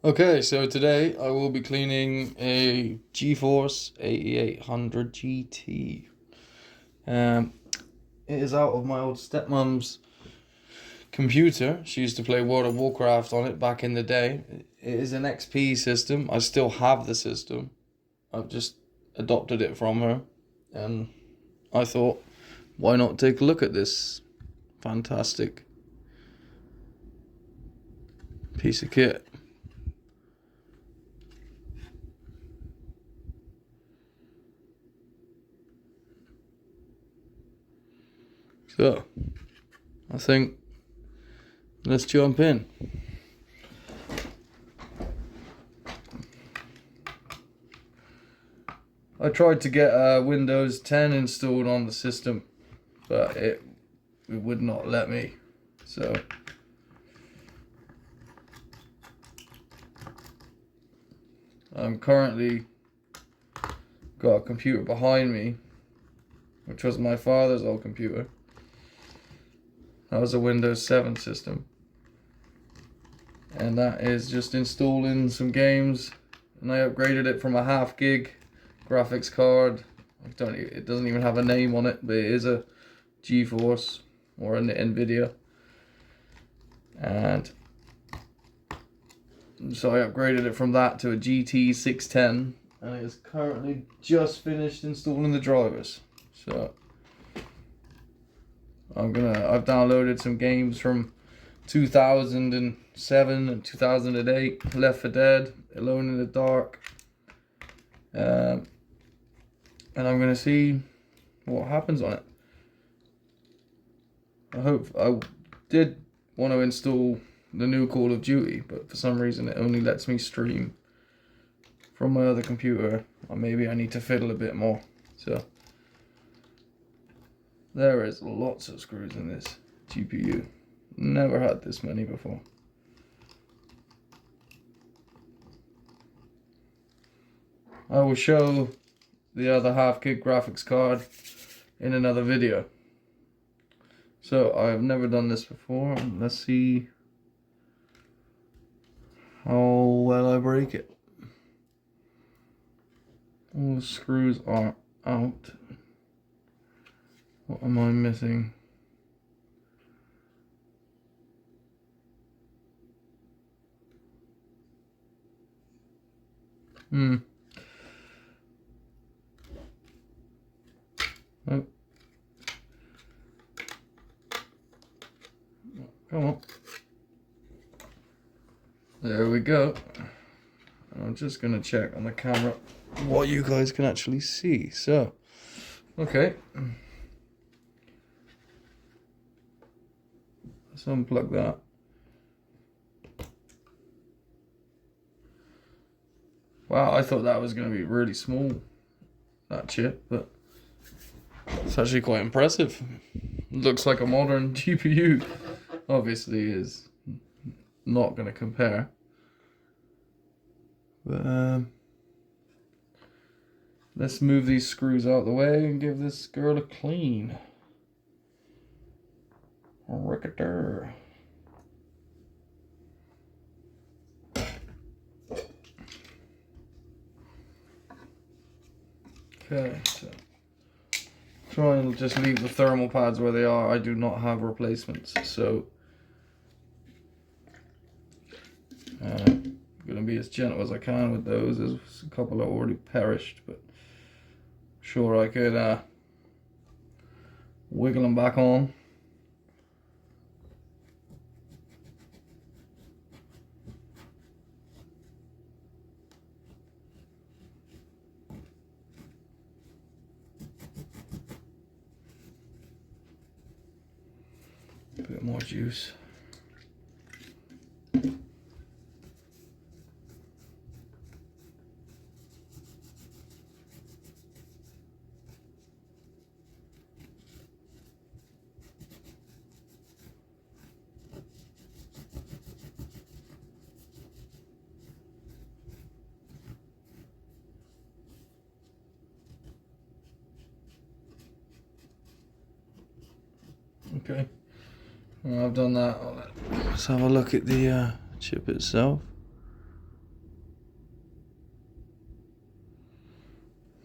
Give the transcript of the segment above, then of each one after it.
Okay, so today I will be cleaning a GeForce 8800 GT. It is out of my old stepmom's computer. She used to play World of Warcraft on it back in the day. It is an XP system. I still have the system. I've just adopted it from her, and I thought, why not take a look at this fantastic piece of kit? So, I think let's jump in. I tried to get Windows 10 installed on the system, but it would not let me. So I'm currently got a computer behind me, which was my father's old computer. That was a Windows 7 system, and that is just installing some games, and I upgraded it from a 1/2 gig graphics card. It doesn't even have a name on it, but it is a GeForce or an Nvidia, and so I upgraded it from that to a GT610, and it is currently just finished installing the drivers. So I've downloaded some games from 2007 and 2008, Left 4 Dead, Alone in the Dark, and I'm gonna see what happens on it. I did want to install the new Call of Duty, but for some reason it only lets me stream from my other computer, or maybe I need to fiddle a bit more. So there is lots of screws in this GPU. Never had this many before. I will show the other 1/2 gig graphics card in another video. So I've never done this before. Let's see how well I break it. All the screws are out. What am I missing? Oh. Come on. There we go. I'm just gonna check on the camera what you guys can actually see. So, okay. Let's unplug that. Wow, I thought that was gonna be really small, that chip, but it's actually quite impressive. Looks like a modern GPU. Obviously is not gonna compare. But let's move these screws out of the way and give this girl a clean. Ricketer. Okay, so try and just leave the thermal pads where they are. I do not have replacements, so I'm gonna be as gentle as I can with those. There's a couple that already perished, but sure I could wiggle them back on. A bit more juice. Okay, well, I've done that. Let's have a look at the chip itself.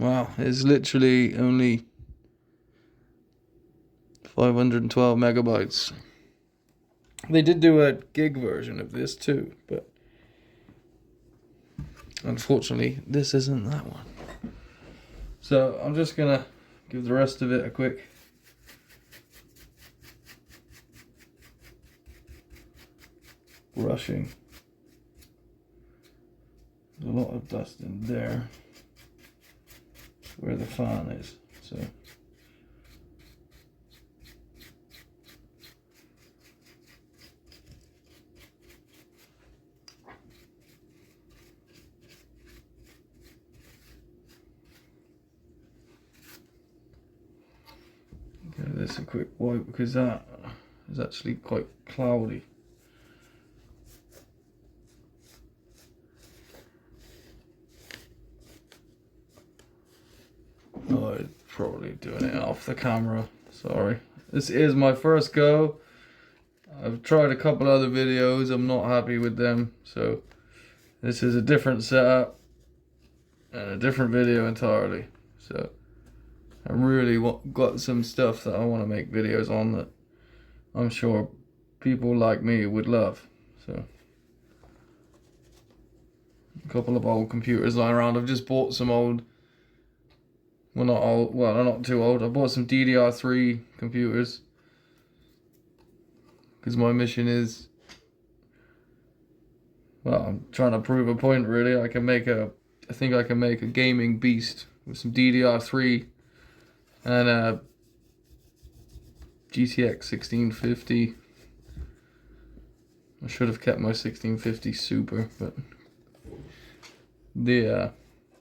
Wow, it's literally only 512 megabytes. They did do a gig version of this too, but unfortunately this isn't that one. So I'm just gonna give the rest of it a quick brushing. There's a lot of dust in there where the fan is, so give this a quick wipe because that is actually quite cloudy. Oh, I'm probably doing it off the camera, sorry. This is my first go. I've tried a couple other videos, I'm not happy with them, so this is a different setup and a different video entirely. So I really got some stuff that I want to make videos on that I'm sure people like me would love. So a couple of old computers lying around. I've just bought some old, well not old, well they're not too old. I bought some DDR3 computers because my mission is, well, I'm trying to prove a point really. I think I can make a gaming beast with some DDR3 and a GTX 1650. I should have kept my 1650 Super, but the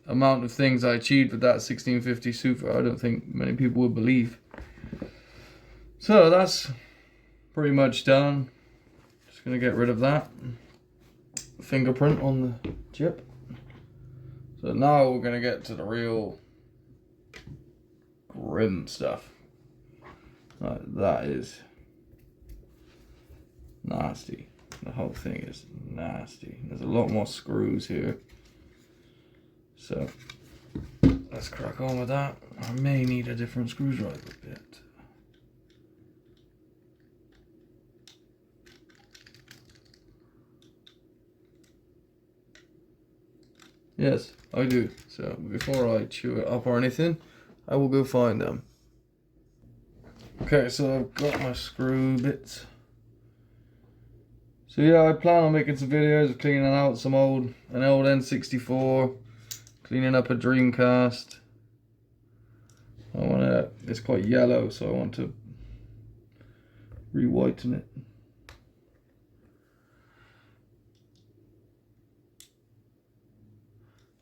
amount of things I achieved with that 1650 Super, I don't think many people would believe. So that's pretty much done. Just gonna get rid of that fingerprint on the chip. So now we're gonna get to the real grim stuff. That is nasty. The whole thing is nasty. There's a lot more screws here. So let's crack on with that. I may need a different screwdriver bit. Yes, I do. So before I chew it up or anything, I will go find them. Okay, so I've got my screw bits. So yeah, I plan on making some videos of cleaning out an old N64, cleaning up a Dreamcast. It's quite yellow, so I want to re-whiten it.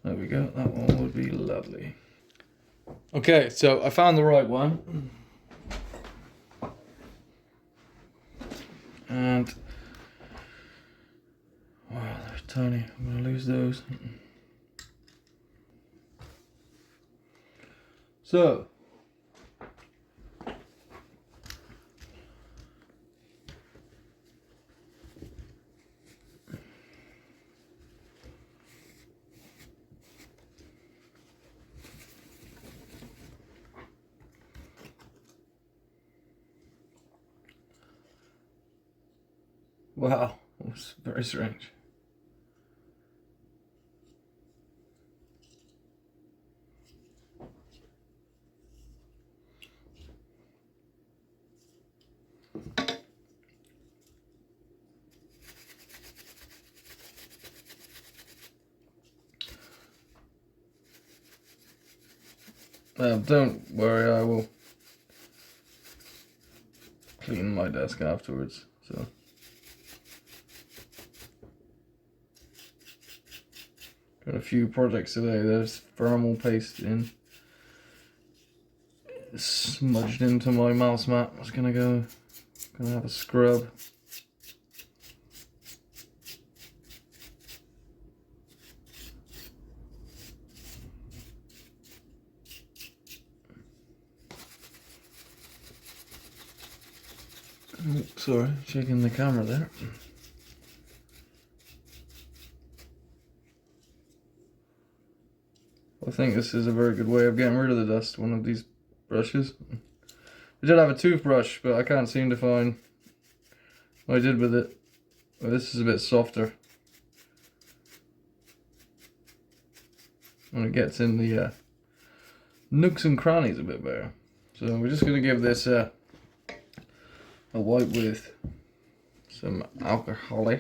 There we go, that one would be lovely. Okay, so I found the right one. And wow, they're tiny. I'm gonna lose those. So wow, it was very strange. Don't worry, I will clean my desk afterwards. So got a few projects today. There's thermal paste in, smudged into my mouse mat. I was gonna have a scrub. Sorry, checking the camera there. I think this is a very good way of getting rid of the dust, one of these brushes. I did have a toothbrush, but I can't seem to find what I did with it. Well, this is a bit softer. When it gets in the nooks and crannies a bit better. So we're just going to give this a wipe with some alcohol.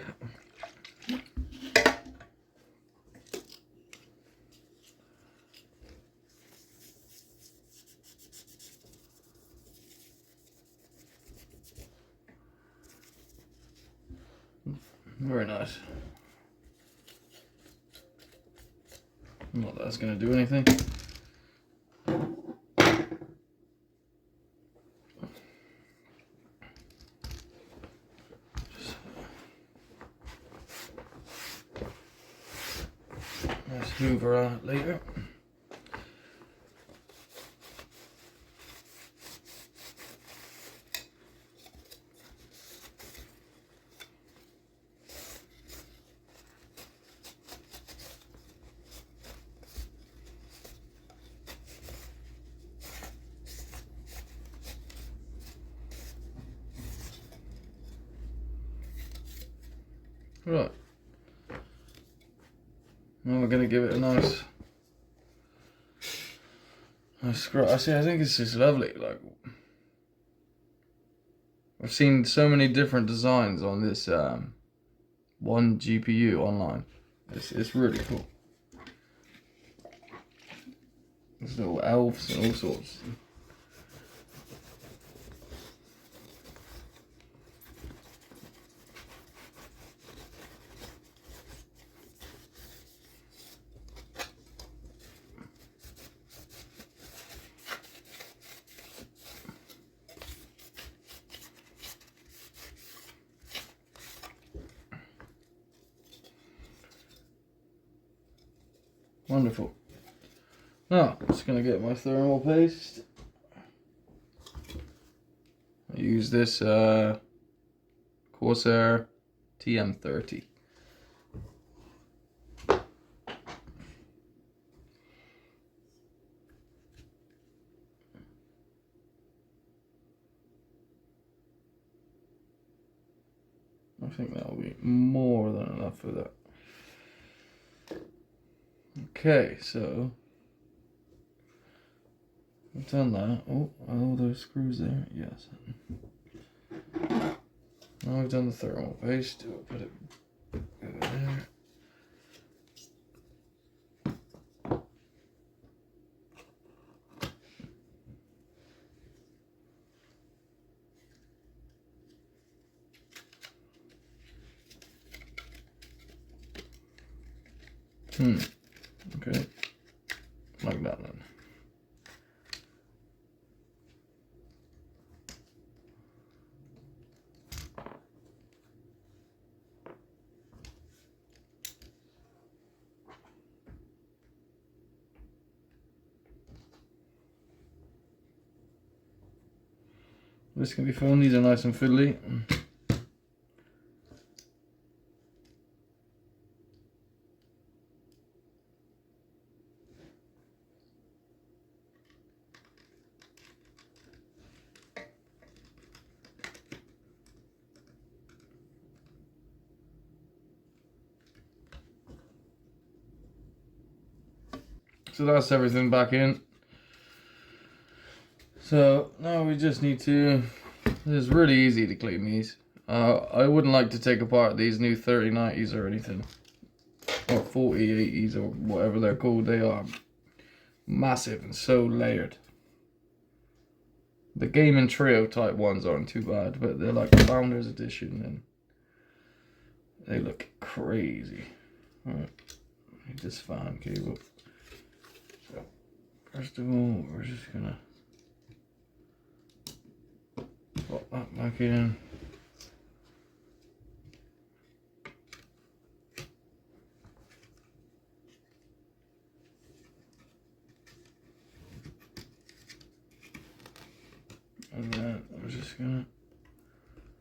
Very nice. Not that that's going to do anything. Let's hoover on it later. Right. Now we're going to give it a nice scrub. I think it's just lovely. Like, I've seen so many different designs on this one GPU online. It's really cool. There's little elves and all sorts. Wonderful. Now, I'm just going to get my thermal paste. I use this Corsair TM30. I think that will be more than enough for that. Okay, so I've done that. Oh, are all those screws there? Yes. Now I've done the thermal paste. I'll put it over there. Okay. Like that then. This can be fun. These are nice and fiddly. So that's everything back in. So now we just need to, it's really easy to clean these. I wouldn't like to take apart these new 3090s or anything. Or 4080s or whatever they're called. They are massive and so layered. The gaming trio type ones aren't too bad, but they're like Founders Edition and they look crazy. Alright, this fan cable. So, first of all, we're just gonna pop that back in. And then we're just gonna,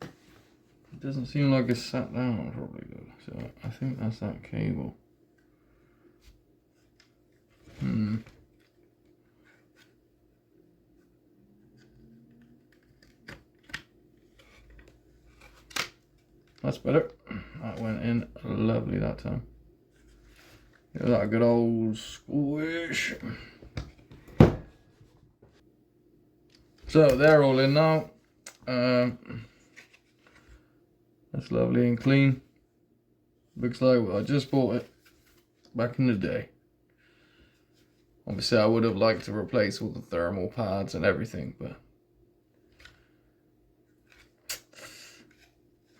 it doesn't seem like it's sat down properly though, so I think that's that cable. That's better. That went in lovely that time. Give that a good old squish. So they're all in now. That's lovely and clean. Looks like I just bought it back in the day. Obviously I would have liked to replace all the thermal pads and everything, but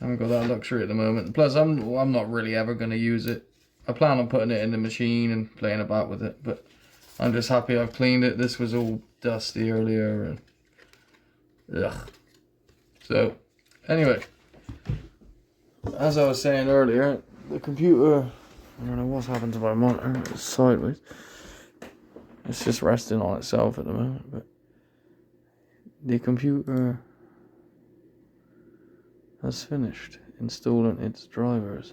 I haven't got that luxury at the moment. Plus I'm not really ever going to use it. I plan on putting it in the machine and playing about with it, but I'm just happy I've cleaned it. This was all dusty earlier and ugh. So anyway, as I was saying earlier, the computer, I don't know what's happened to my monitor, it's sideways. It's just resting on itself at the moment, but the computer has finished installing its drivers.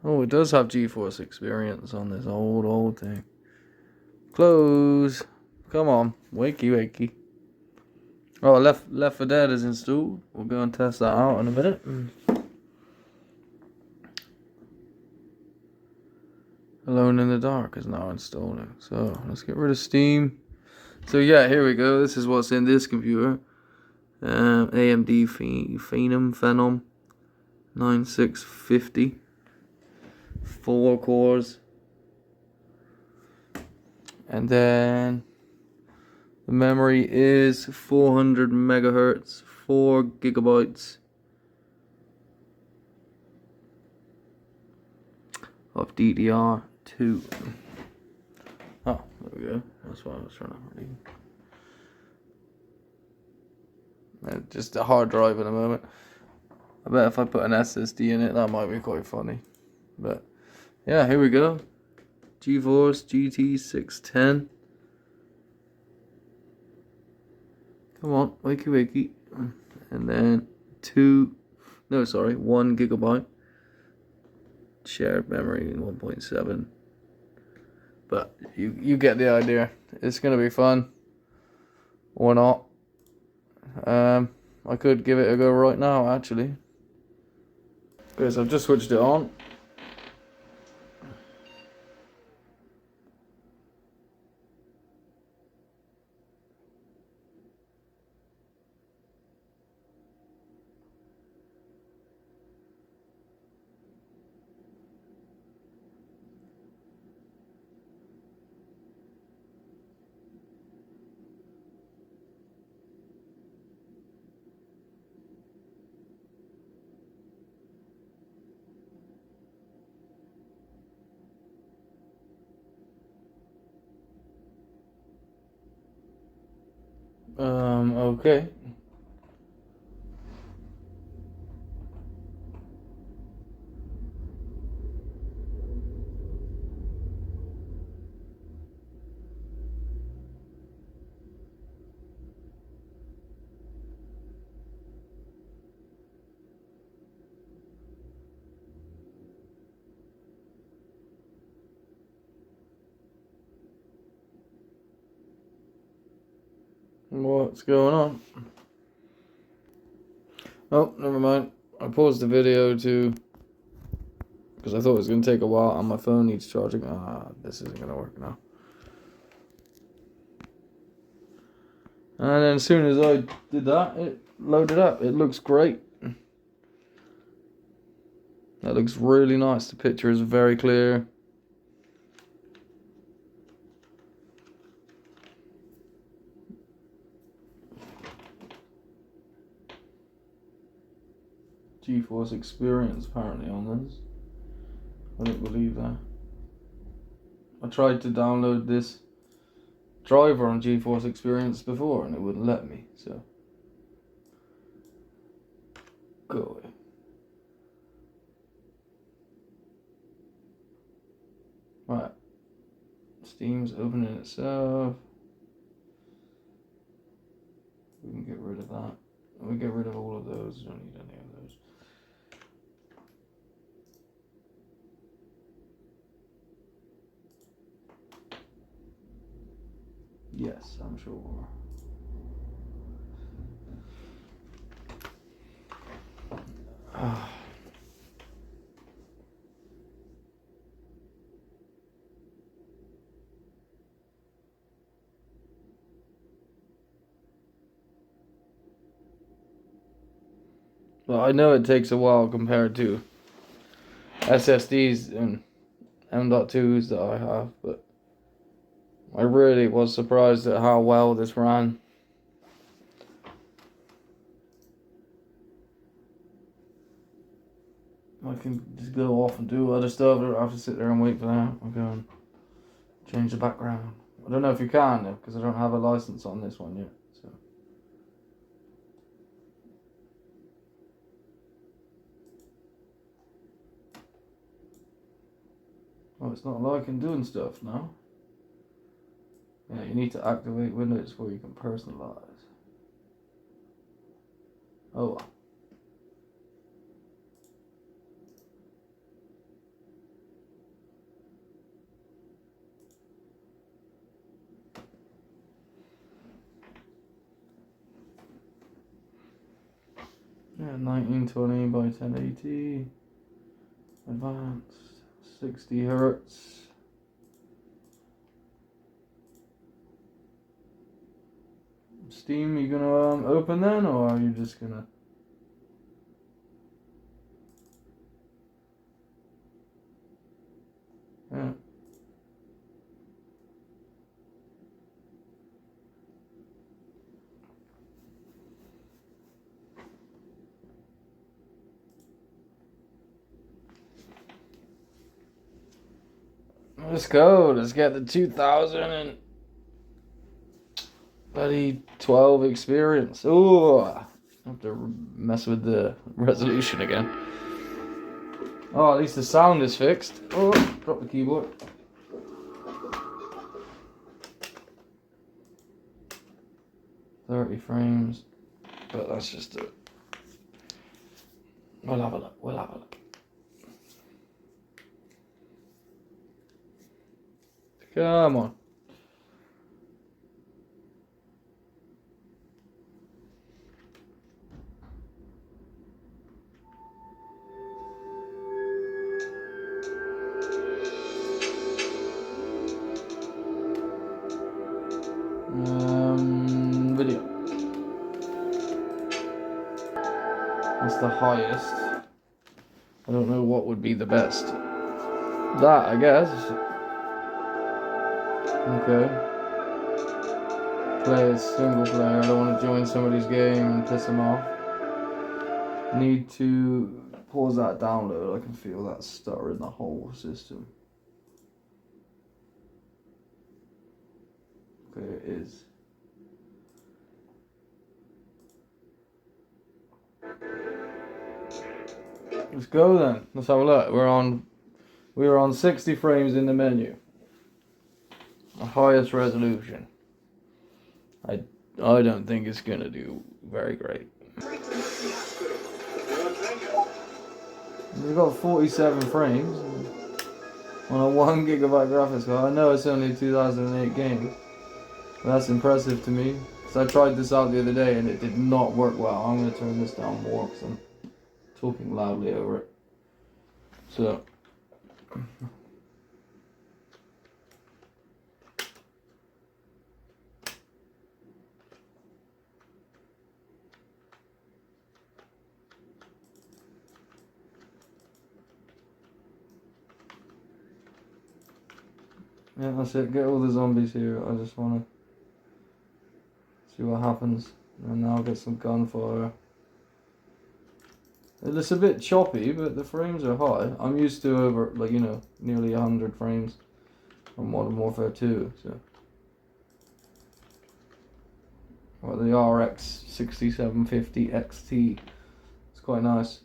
Oh, it does have GeForce experience on this old thing. Close. Come on, wakey wakey. Oh, Left 4 Dead is installed. We'll go and test that out in a minute. Alone in the Dark is now installing. So let's get rid of Steam. So yeah, here we go. This is what's in this computer. AMD Phenom 9650. 4 cores. And then the memory is 400 megahertz, 4 gigabytes of DDR2. Oh, there we go. That's what I was trying to read. Just a hard drive at the moment. I bet if I put an SSD in it, that might be quite funny. But yeah, here we go. GeForce GT610. Come on, wakey wakey. And then 1 gigabyte shared memory in 1.7. But you get the idea. It's gonna be fun. Or not. I could give it a go right now actually. Because I've just switched it on. Okay. What's going on? Oh, never mind. I paused the video because I thought it was going to take a while and my phone needs charging. This isn't going to work now. And then as soon as I did that, it loaded up. It looks great. That looks really nice. The picture is very clear. GeForce experience apparently on this. I didn't believe that. I tried to download this driver on GeForce experience before and it wouldn't let me, so go away. Right. Steam's opening itself. We can get rid of that. We get rid of all of those. We don't need any of those. Yes, I'm sure. Well, I know it takes a while compared to SSDs and M.2s that I have, but I really was surprised at how well this ran. I can just go off and do other stuff. I don't have to sit there and wait for that. I'll go and change the background. I don't know if you can though, because I don't have a license on this one yet. So. Oh, it's not liking doing stuff now. Yeah, you need to activate Windows before you can personalize. Oh. Yeah, 1920 by 1080. Advanced. 60 hertz. Steam, you gonna open then, or are you just gonna? Yeah. Let's go. Let's get the 2012 experience. Oh, I have to mess with the resolution again. Oh, at least the sound is fixed. Oh, drop the keyboard. $30 frames, but that's just it. We'll have a look. We'll have a look. Come on. Video. That's the highest. I don't know what would be the best. That, I guess. Okay. Play as single player. I don't want to join somebody's game and piss them off. Need to pause that download. I can feel that stuttering the whole system. Okay, it is. Let's go then. Let's have a look. We're on 60 frames in the menu. The highest resolution. I don't think it's gonna do very great. We've got 47 frames on a 1 gigabyte graphics card. I know it's only a 2008 game, but that's impressive to me. So I tried this out the other day and it did not work well. I'm gonna turn this down more because I'm talking loudly over it. So. Yeah, that's it. Get all the zombies here. I just want to see what happens. And now I'll get some gunfire. It's a bit choppy, but the frames are high. I'm used to over, like, you know, nearly 100 frames on Modern Warfare 2, so. Well, the RX 6750 XT. It's quite nice.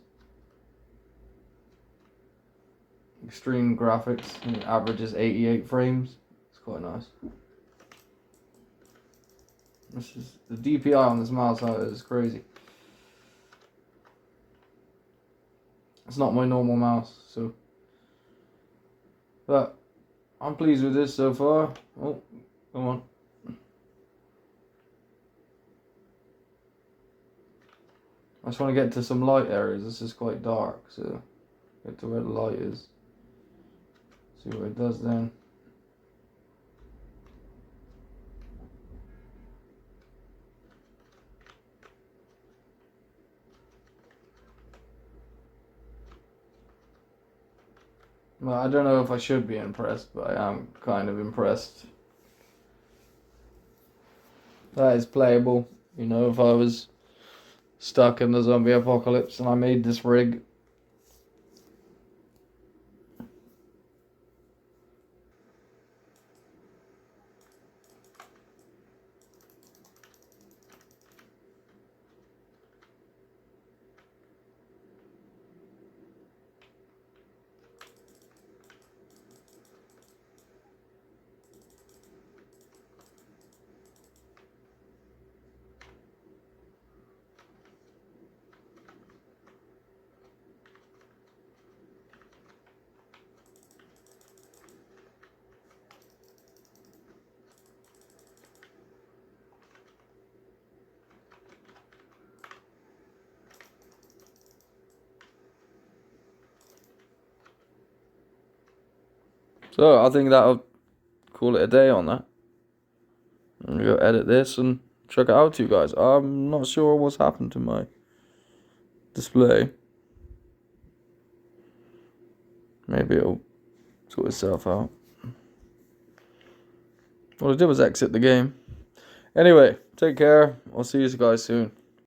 Extreme graphics, and it averages 88 frames. It's quite nice. This is the DPI on this mouse is crazy. It's not my normal mouse, so. But I'm pleased with this so far. Oh, come on. I just want to get to some light areas. This is quite dark, so get to where the light is. See what it does then. Well, I don't know if I should be impressed, but I am kind of impressed. That is playable. You know, if I was stuck in the zombie apocalypse and I made this rig. So I think that'll call it a day on that. I'm gonna go edit this and check it out to you guys. I'm not sure what's happened to my display. Maybe it'll sort itself out. What I did was exit the game. Anyway, take care. I'll see you guys soon.